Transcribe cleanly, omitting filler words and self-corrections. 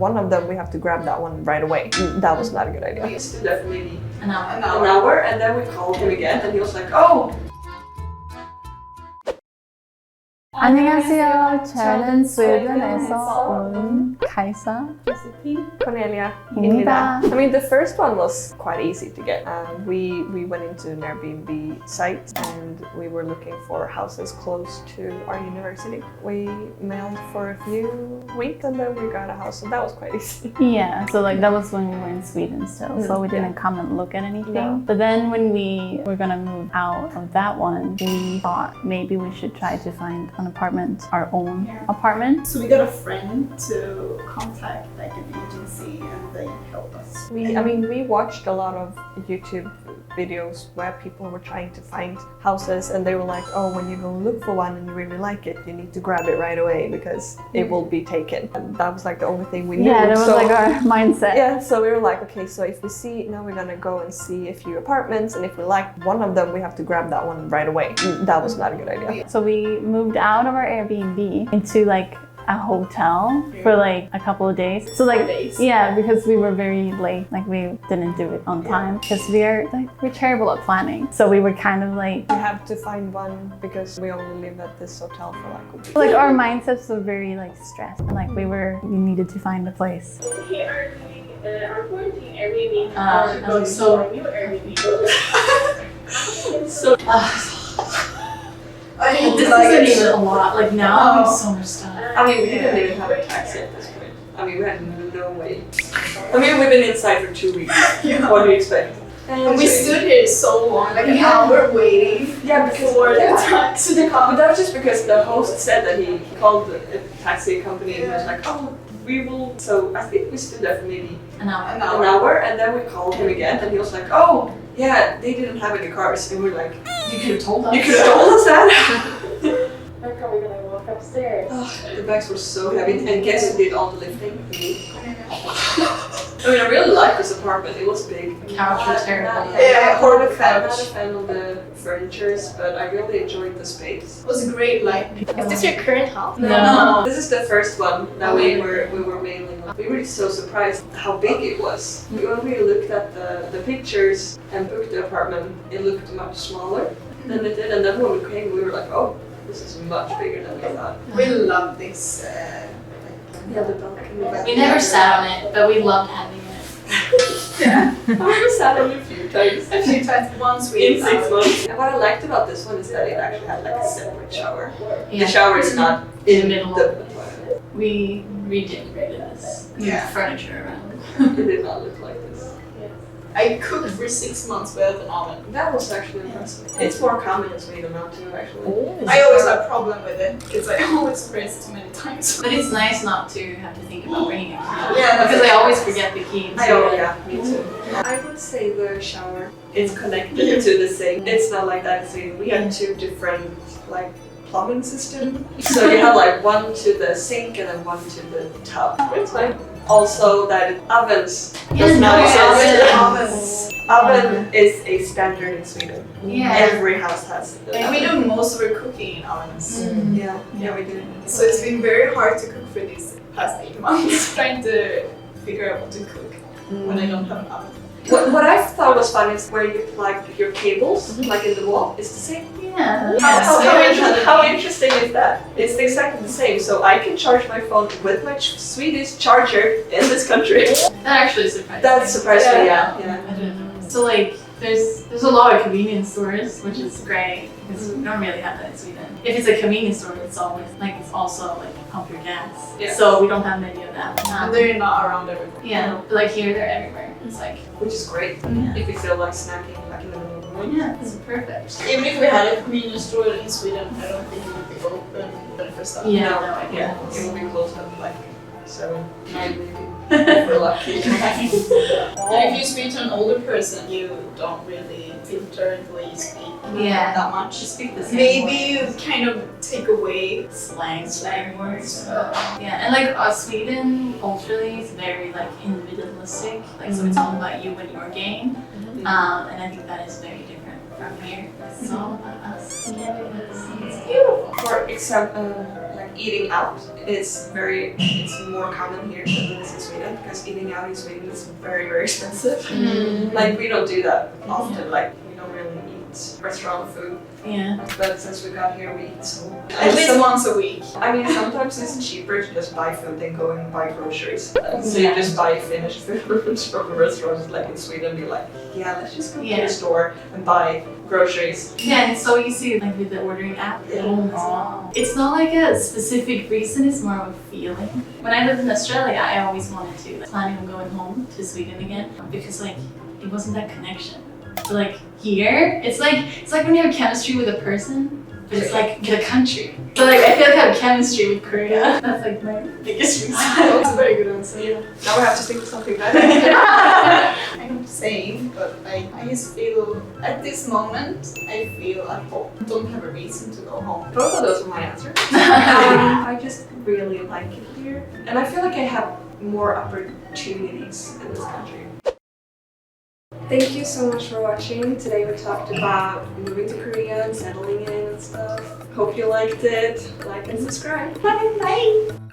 one of them, we have to grab that one right away. That was not a good idea. We stood there for maybe an hour. An hour, and then we called him again, and he was like, "Oh." 안녕하세요. 저는 스웨덴에서 온 가이사 코넬리아입니다. I mean, the first one was quite easy to get. We went into an Airbnb site and we were looking for houses close to our university. We mailed for a few weeks and then we got a house, so that was quite easy. Yeah, so like that was when we were in Sweden still, so we didn't come and look at anything. No. But then when we were gonna move out of that one, we thought maybe we should try to find an apartment, our own apartment. So we got a friend to contact like an agency and they helped us. We watched a lot of YouTube videos where people were trying to find houses and they were like, oh, when you go look for one and you really like it, you need to grab it right away because it will be taken. And that was like the only thing we knew. Yeah, that was like our mindset. Yeah, so we were like, okay, so if we see, now we're gonna go and see a few apartments, and if we like one of them, we have to grab that one right away. That was not a good idea. So we moved out of our Airbnb into like a hotel for like a couple of days. So like, yeah, because we were very late, like we didn't do it on time because we're terrible at planning. So we were kind of like, we have to find one because we only live at this hotel for like a week. Like our mindsets were very like stressed and like we needed to find a place. We are doing our quarantine Airbnb. So new Airbnb. So This isn't even a lot. Like now, I'm so much stuff. I mean, we didn't even have a taxi at this point. I mean, we had no way. I mean, we've been inside for 2 weeks. What do you expect? And we stood here so long, like an hour waiting for the taxi to come. But that was just because the host said that he called a taxi company and he was like, oh, we will. So I think we stood there for maybe An hour. an hour, and then we called him again and he was like, oh, yeah, they didn't have any cars. And we were like, You could have told us. you could have told us that. We're probably gonna walk upstairs. The bags were so heavy, and guess who did all the lifting? Me. I mean, I really liked this apartment. It was big. The couch was terrible. Yeah, I'm not a fan of the furniture, but I really enjoyed the space. It was a great light. Is this your current house? No. This is the first one that we were mailing. We were so surprised how big it was. When we looked at the pictures and booked the apartment, it looked much smaller than it did. And then when we came, we were like, oh, this is much bigger than we thought. We love this. Yeah, the balcony. We never sat on it, but we loved having it. Yeah. We sat on it a few times. A few times, once we In 6 months. And what I liked about this one is that it actually had like a separate shower. Yeah. The shower is not in the middle. We redecorated this. Yeah. Furniture around. It did not look like this. I cooked for 6 months without an oven. That was actually impressive. It's more common in Sweden now too, actually. I always have a problem with it because I always press too many times. But it's nice not to have to think about bringing a key. Yeah, Because I always forget the key. Yeah, me too. I would say the shower is connected to the sink. It's not like that in Sweden. We have 2 different like plumbing systems. So you have like one to the sink and then one to the tub. It's fine. Also, that ovens does not exist. Oven is a standard in Sweden. Yeah. Every house has it. And we do most of our cooking in ovens. Yeah, we do. So it's been very hard to cook for these past 8 months. Trying to figure out what to cook when I don't have an oven. What I thought was fun is where you plug your cables, like in the wall, it's the same. Yeah. How interesting is that? It's exactly the same, so I can charge my phone with my Swedish charger in this country. That actually surprised me. That surprised me, yeah. I didn't know. So like, there's a lot of convenience stores, which is great because we don't really have that in Sweden. If it's a convenience store, it's always like it's also like pump your gas. Yeah. So we don't have many of that. And they're not around everywhere. Yeah, but like here, they're everywhere. It's like, Which is great if you feel like snacking like in the middle of the night. yeah, it's perfect. Even if we had a convenience store in Sweden, I don't think it would be open when it first started. Yeah, No, no idea. yeah, it will be closed at like 7, 9 maybe. If we're lucky. And if you speak to an older person, you don't really filter the way you speak Yeah. that much. You speak the same Maybe words. you kind of take away slang words. Yeah, and like Sweden culturally is very like individualistic. Like so, it's all about you and your game. And I think that is very different from here. It's all about us. It's beautiful. For example, like eating out it's more common here than it is in Sweden, because eating out in Sweden is very, very expensive. Like we don't do that often, like we don't really eat restaurant food. Yeah. But since we got here, we eat so At least once a week. I mean, sometimes it's cheaper to just buy food than go and buy groceries. So you just buy finished food from a restaurant, like in Sweden, be like, yeah, let's just go to the store and buy groceries. Yeah, and it's so easy, like with the ordering app. Oh. It's not like a specific reason, it's more of a feeling. When I lived in Australia, I always wanted to, like, planning on going home to Sweden again, because like, it wasn't that connection. But like here, it's like when you have chemistry with a person, but it's like the country. So like I feel like I have chemistry with Korea. That's like my biggest reason. That's a very good answer. Yeah. Now we have to think of something better. I'm the same, but I just feel, at this moment, I feel at home. I don't have a reason to go home. Both of those are my answers. I just really like it here. And I feel like I have more opportunities in this country. Thank you so much for watching. Today we talked about moving to Korea and settling in and stuff. Hope you liked it. Like and subscribe. Bye! Bye!